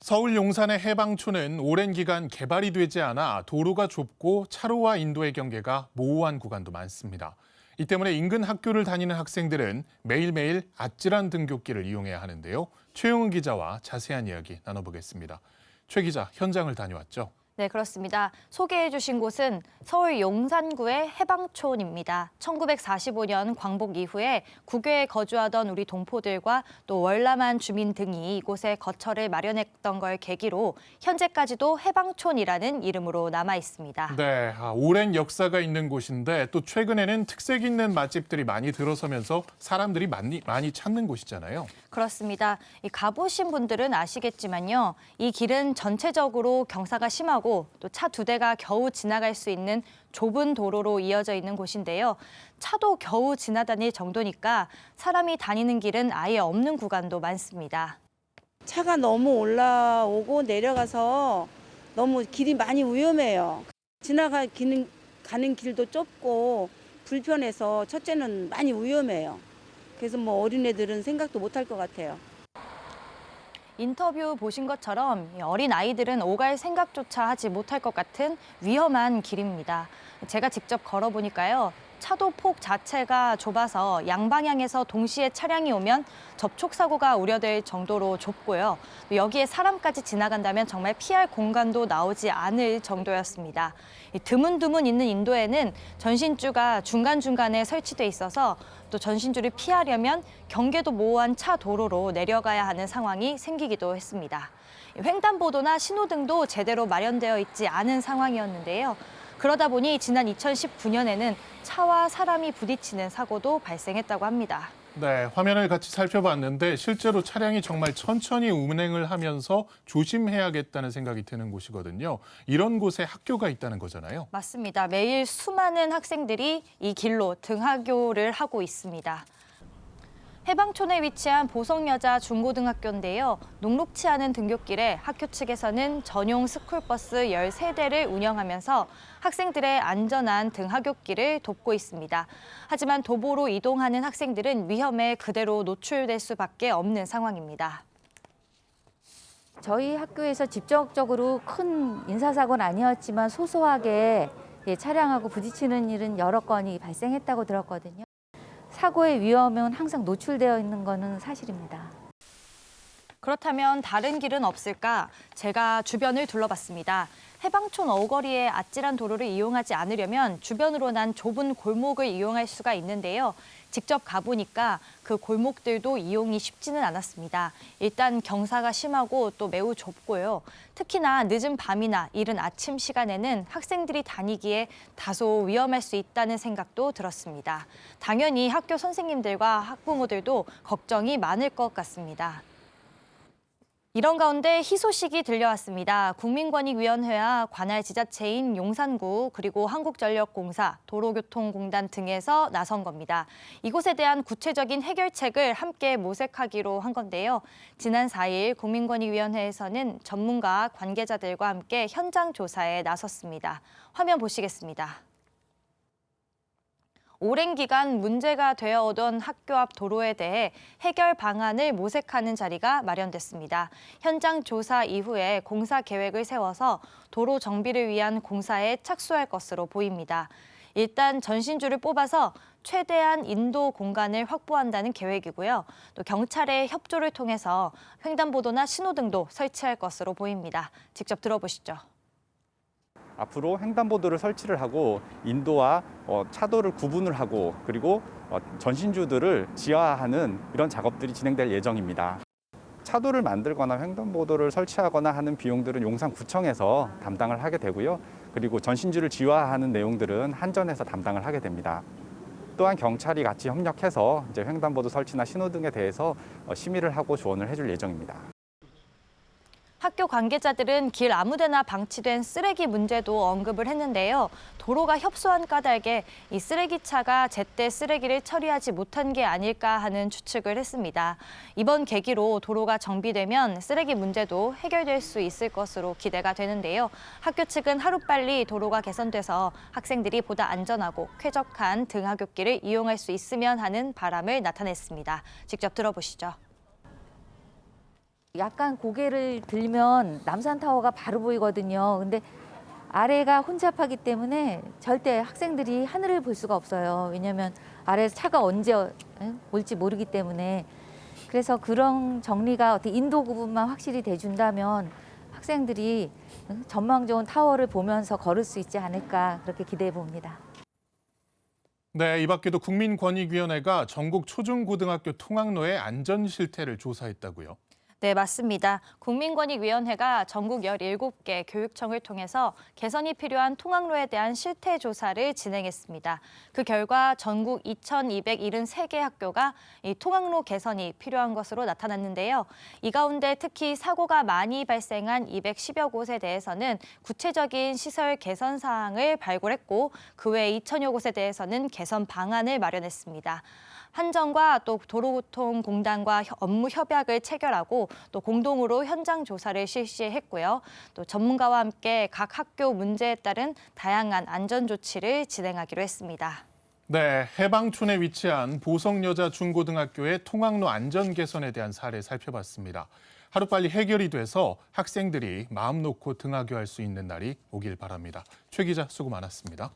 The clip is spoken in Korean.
서울 용산의 해방촌은 오랜 기간 개발이 되지 않아 도로가 좁고 차로와 인도의 경계가 모호한 구간도 많습니다. 이 때문에 인근 학교를 다니는 학생들은 매일매일 아찔한 등굣길을 이용해야 하는데요. 최용은 기자와 자세한 이야기 나눠보겠습니다. 최 기자, 현장을 다녀왔죠. 네, 그렇습니다. 소개해 주신 곳은 서울 용산구의 해방촌입니다. 1945년 광복 이후에 국외에 거주하던 우리 동포들과 또 월남한 주민 등이 이곳에 거처를 마련했던 걸 계기로 현재까지도 해방촌이라는 이름으로 남아 있습니다. 네, 오랜 역사가 있는 곳인데 또 최근에는 특색 있는 맛집들이 많이 들어서면서 사람들이 많이 찾는 곳이잖아요. 그렇습니다. 가보신 분들은 아시겠지만요. 이 길은 전체적으로 경사가 심하고 또 차 2대가 겨우 지나갈 수 있는 좁은 도로로 이어져 있는 곳인데요. 차도 겨우 지나다닐 정도니까 사람이 다니는 길은 아예 없는 구간도 많습니다. 차가 너무 올라오고 내려가서 너무 길이 많이 위험해요. 가는 길도 좁고 불편해서 첫째는 많이 위험해요. 그래서 어린애들은 생각도 못할 것 같아요. 인터뷰 보신 것처럼 어린 아이들은 오갈 생각조차 하지 못할 것 같은 위험한 길입니다. 제가 직접 걸어보니까요. 차도 폭 자체가 좁아서 양방향에서 동시에 차량이 오면 접촉사고가 우려될 정도로 좁고요. 여기에 사람까지 지나간다면 정말 피할 공간도 나오지 않을 정도였습니다. 드문드문 있는 인도에는 전신주가 중간중간에 설치돼 있어서 또 전신주를 피하려면 경계도 모호한 차 도로로 내려가야 하는 상황이 생기기도 했습니다. 횡단보도나 신호등도 제대로 마련되어 있지 않은 상황이었는데요. 그러다 보니 지난 2019년에는 차와 사람이 부딪히는 사고도 발생했다고 합니다. 네, 화면을 같이 살펴봤는데 실제로 차량이 정말 천천히 운행을 하면서 조심해야겠다는 생각이 드는 곳이거든요. 이런 곳에 학교가 있다는 거잖아요. 맞습니다. 매일 수많은 학생들이 이 길로 등하교를 하고 있습니다. 해방촌에 위치한 보성여자 중고등학교인데요. 녹록치 않은 등굣길에 학교 측에서는 전용 스쿨버스 13대를 운영하면서 학생들의 안전한 등하굣길을 돕고 있습니다. 하지만 도보로 이동하는 학생들은 위험에 그대로 노출될 수밖에 없는 상황입니다. 저희 학교에서 직접적으로 큰 인사사고는 아니었지만 소소하게 차량하고 부딪히는 일은 여러 건이 발생했다고 들었거든요. 사고의 위험은 항상 노출되어 있는 것은 사실입니다. 그렇다면 다른 길은 없을까? 제가 주변을 둘러봤습니다. 해방촌 어거리의 아찔한 도로를 이용하지 않으려면 주변으로 난 좁은 골목을 이용할 수가 있는데요. 직접 가보니까 그 골목들도 이용이 쉽지는 않았습니다. 일단 경사가 심하고 또 매우 좁고요. 특히나 늦은 밤이나 이른 아침 시간에는 학생들이 다니기에 다소 위험할 수 있다는 생각도 들었습니다. 당연히 학교 선생님들과 학부모들도 걱정이 많을 것 같습니다. 이런 가운데 희소식이 들려왔습니다. 국민권익위원회와 관할 지자체인 용산구 그리고 한국전력공사, 도로교통공단 등에서 나선 겁니다. 이곳에 대한 구체적인 해결책을 함께 모색하기로 한 건데요. 지난 4일 국민권익위원회에서는 전문가 관계자들과 함께 현장 조사에 나섰습니다. 화면 보시겠습니다. 오랜 기간 문제가 되어오던 학교 앞 도로에 대해 해결 방안을 모색하는 자리가 마련됐습니다. 현장 조사 이후에 공사 계획을 세워서 도로 정비를 위한 공사에 착수할 것으로 보입니다. 일단 전신주를 뽑아서 최대한 인도 공간을 확보한다는 계획이고요. 또 경찰의 협조를 통해서 횡단보도나 신호등도 설치할 것으로 보입니다. 직접 들어보시죠. 앞으로 횡단보도를 설치를 하고 인도와 차도를 구분을 하고 그리고 전신주들을 지하화하는 이런 작업들이 진행될 예정입니다. 차도를 만들거나 횡단보도를 설치하거나 하는 비용들은 용산구청에서 담당을 하게 되고요. 그리고 전신주를 지하화하는 내용들은 한전에서 담당을 하게 됩니다. 또한 경찰이 같이 협력해서 이제 횡단보도 설치나 신호등에 대해서 심의를 하고 조언을 해줄 예정입니다. 학교 관계자들은 길 아무데나 방치된 쓰레기 문제도 언급을 했는데요. 도로가 협소한 까닭에 이 쓰레기차가 제때 쓰레기를 처리하지 못한 게 아닐까 하는 추측을 했습니다. 이번 계기로 도로가 정비되면 쓰레기 문제도 해결될 수 있을 것으로 기대가 되는데요. 학교 측은 하루빨리 도로가 개선돼서 학생들이 보다 안전하고 쾌적한 등하굣길을 이용할 수 있으면 하는 바람을 나타냈습니다. 직접 들어보시죠. 약간 고개를 들면 남산타워가 바로 보이거든요. 근데 아래가 혼잡하기 때문에 절대 학생들이 하늘을 볼 수가 없어요. 왜냐하면 아래에서 차가 언제 올지 모르기 때문에. 그래서 그런 정리가 어떻게 인도 구분만 확실히 돼준다면 학생들이 전망 좋은 타워를 보면서 걸을 수 있지 않을까 그렇게 기대해 봅니다. 네, 이 밖에도 국민권익위원회가 전국 초중고등학교 통학로의 안전 실태를 조사했다고요. 네, 맞습니다. 국민권익위원회가 전국 17개 교육청을 통해서 개선이 필요한 통학로에 대한 실태 조사를 진행했습니다. 그 결과 전국 2,273개 학교가 이 통학로 개선이 필요한 것으로 나타났는데요. 이 가운데 특히 사고가 많이 발생한 210여 곳에 대해서는 구체적인 시설 개선 사항을 발굴했고 그 외 2,000여 곳에 대해서는 개선 방안을 마련했습니다. 한정과 또 도로교통공단과 업무 협약을 체결하고 또 공동으로 현장 조사를 실시했고요. 또 전문가와 함께 각 학교 문제에 따른 다양한 안전 조치를 진행하기로 했습니다. 네, 해방촌에 위치한 보성여자중고등학교의 통학로 안전 개선에 대한 사례 살펴봤습니다. 하루빨리 해결이 돼서 학생들이 마음 놓고 등하교할 수 있는 날이 오길 바랍니다. 최 기자 수고 많았습니다.